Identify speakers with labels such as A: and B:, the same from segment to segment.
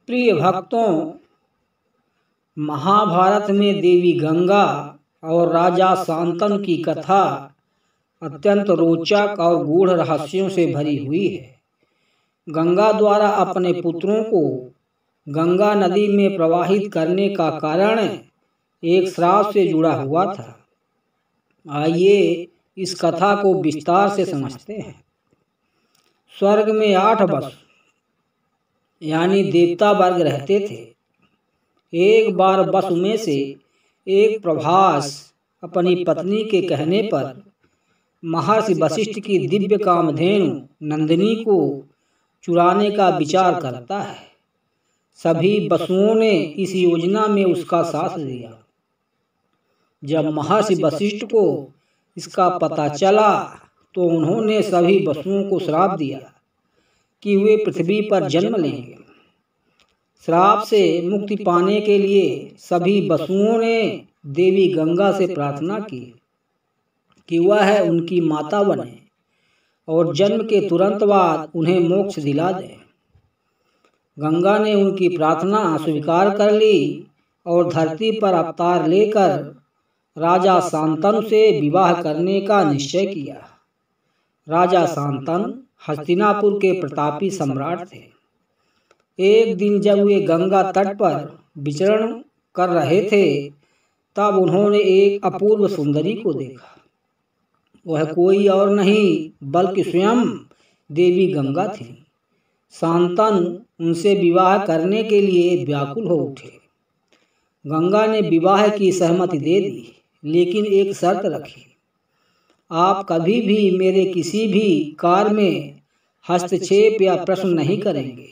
A: प्रिय भक्तों, महाभारत में देवी गंगा और राजा शांतनु की कथा अत्यंत रोचक और गूढ़ रहस्यों से भरी हुई है। गंगा द्वारा अपने पुत्रों को गंगा नदी में प्रवाहित करने का कारण एक श्राप से जुड़ा हुआ था। आइए इस कथा को विस्तार से समझते हैं। स्वर्ग में 8 वसु यानी देवता वर्ग रहते थे। एक बार वसु में से एक प्रभास अपनी पत्नी के कहने पर महर्षि वशिष्ठ की दिव्य कामधेनु नंदिनी को चुराने का विचार करता है। सभी वसुओं ने इस योजना में उसका साथ दिया। जब महर्षि वशिष्ठ को इसका पता चला तो उन्होंने सभी वसुओं को श्राप दिया कि वे पृथ्वी पर जन्म लेंगे। श्राप से मुक्ति पाने के लिए सभी वसुओं ने देवी गंगा से प्रार्थना की कि वह उनकी माता बने और जन्म के तुरंत बाद उन्हें मोक्ष दिला दे। गंगा ने उनकी प्रार्थना स्वीकार कर ली और धरती पर अवतार लेकर राजा शांतनु से विवाह करने का निश्चय किया। राजा शांतनु हस्तिनापुर के प्रतापी सम्राट थे। एक दिन जब वे गंगा तट पर विचरण कर रहे थे तब उन्होंने एक अपूर्व सुंदरी को देखा। वह कोई और नहीं बल्कि स्वयं देवी गंगा थी। शांतनु उनसे विवाह करने के लिए व्याकुल हो उठे। गंगा ने विवाह की सहमति दे दी, लेकिन एक शर्त रखी। आप कभी भी मेरे किसी भी कार्य में हस्तक्षेप या प्रश्न नहीं करेंगे।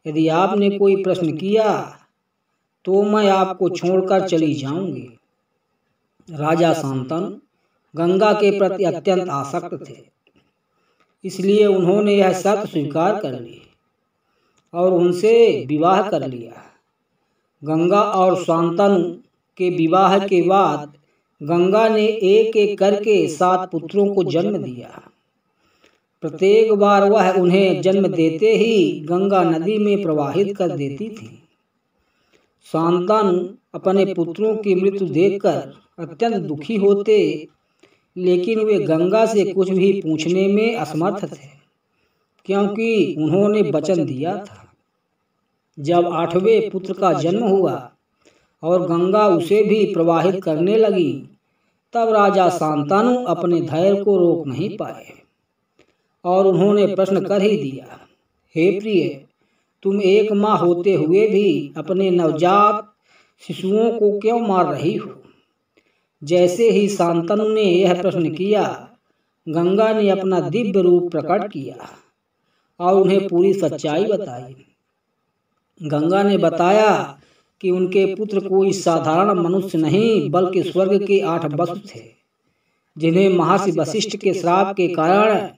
A: यदि आपने कोई प्रश्न किया तो मैं आपको छोड़कर चली जाऊंगी। राजा शांतनु गंगा के प्रति अत्यंत आसक्त थे, इसलिए उन्होंने यह शर्त स्वीकार कर ली और उनसे विवाह कर लिया। गंगा और शांतनु के विवाह के बाद गंगा ने एक एक करके 7 पुत्रों को जन्म दिया। प्रत्येक बार वह उन्हें जन्म देते ही गंगा नदी में प्रवाहित कर देती थी। शांतनु अपने पुत्रों की मृत्यु देखकर अत्यंत दुखी होते, लेकिन वे गंगा से कुछ भी पूछने में असमर्थ थे, क्योंकि उन्होंने वचन दिया था। जब 8वें पुत्र का जन्म हुआ और गंगा उसे भी प्रवाहित करने लगी, तब राजा शांतनु अपने धैर्य को रोक नहीं पाए और उन्होंने प्रश्न कर ही दिया, हे प्रिय, तुम एक माँ होते हुए भी अपने नवजात शिशुओं को क्यों मार रही हो? जैसे ही शांतनु ने यह प्रश्न किया, गंगा ने अपना दिव्य रूप प्रकट किया और उन्हें पूरी सच्चाई बताई। गंगा ने बताया कि उनके पुत्र कोई साधारण मनुष्य नहीं बल्कि स्वर्ग के 8 वसु थे, जिन्हें महर्षि वशिष्ठ के श्राप के कारण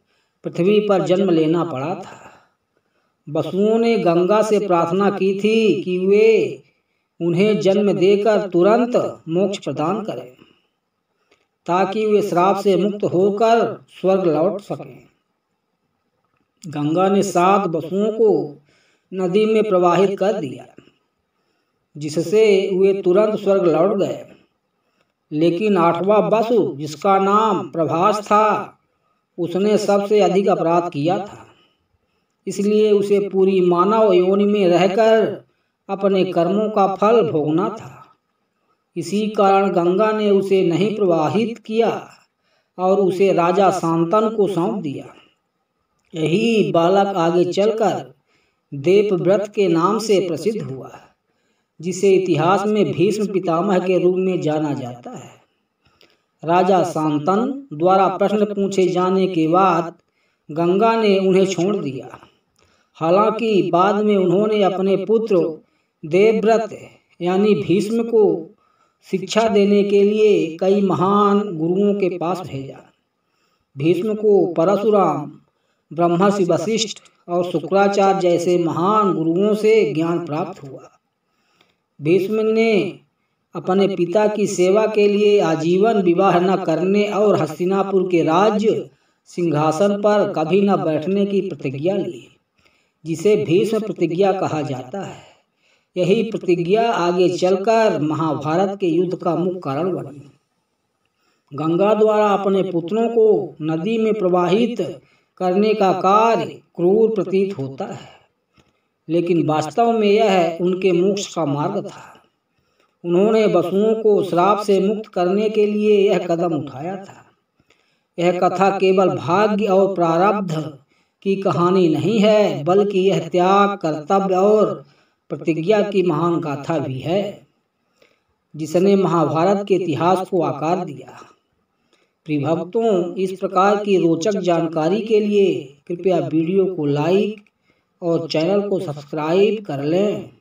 A: पृथ्वी पर जन्म लेना पड़ा था। वसुओं ने गंगा से प्रार्थना की थी कि वे उन्हें जन्म देकर तुरंत मोक्ष प्रदान करें, ताकि वे श्राप से मुक्त होकर स्वर्ग लौट सकें। गंगा ने 7 वसुओं को नदी में प्रवाहित कर दिया, जिससे वे तुरंत स्वर्ग लौट गए। लेकिन 8वां वसु, जिसका नाम प्रभास था, उसने सबसे अधिक अपराध किया था, इसलिए उसे पूरी मानव योनि में रहकर अपने कर्मों का फल भोगना था। इसी कारण गंगा ने उसे नहीं प्रवाहित किया और उसे राजा शांतनु को सौंप दिया। यही बालक आगे चलकर देवव्रत के नाम से प्रसिद्ध हुआ, जिसे इतिहास में भीष्म पितामह के रूप में जाना जाता है। राजा शांतनु द्वारा प्रश्न पूछे जाने के बाद गंगा ने उन्हें छोड़ दिया। हालांकि बाद में उन्होंने अपने पुत्र देवव्रत यानी भीष्म को शिक्षा देने के लिए कई महान गुरुओं के पास भेजा। भीष्म को परशुराम, ब्रह्मर्षि वशिष्ठ और शुक्राचार्य जैसे महान गुरुओं से ज्ञान प्राप्त हुआ। भीष्म ने अपने पिता की सेवा के लिए आजीवन विवाह न करने और हस्तिनापुर के राज्य सिंहासन पर कभी न बैठने की प्रतिज्ञा ली। जिसे भीष्म प्रतिज्ञा कहा जाता है। यही प्रतिज्ञा आगे चलकर महाभारत के युद्ध का मुख्य कारण बनी। गंगा द्वारा अपने पुत्रों को नदी में प्रवाहित करने का कार्य क्रूर प्रतीत होता है, लेकिन वास्तव में यह उनके मोक्ष का मार्ग था। उन्होंने वसुओं को श्राप से मुक्त करने के लिए यह कदम उठाया था। यह कथा केवल भाग्य और प्रारब्ध की कहानी नहीं है, बल्कि यह त्याग, कर्तव्य और प्रतिज्ञा की महान गाथा भी है, जिसने महाभारत के इतिहास को आकार दिया। प्रिय भक्तों, इस प्रकार की रोचक जानकारी के लिए कृपया वीडियो को लाइक और चैनल को सब्सक्राइब कर लें।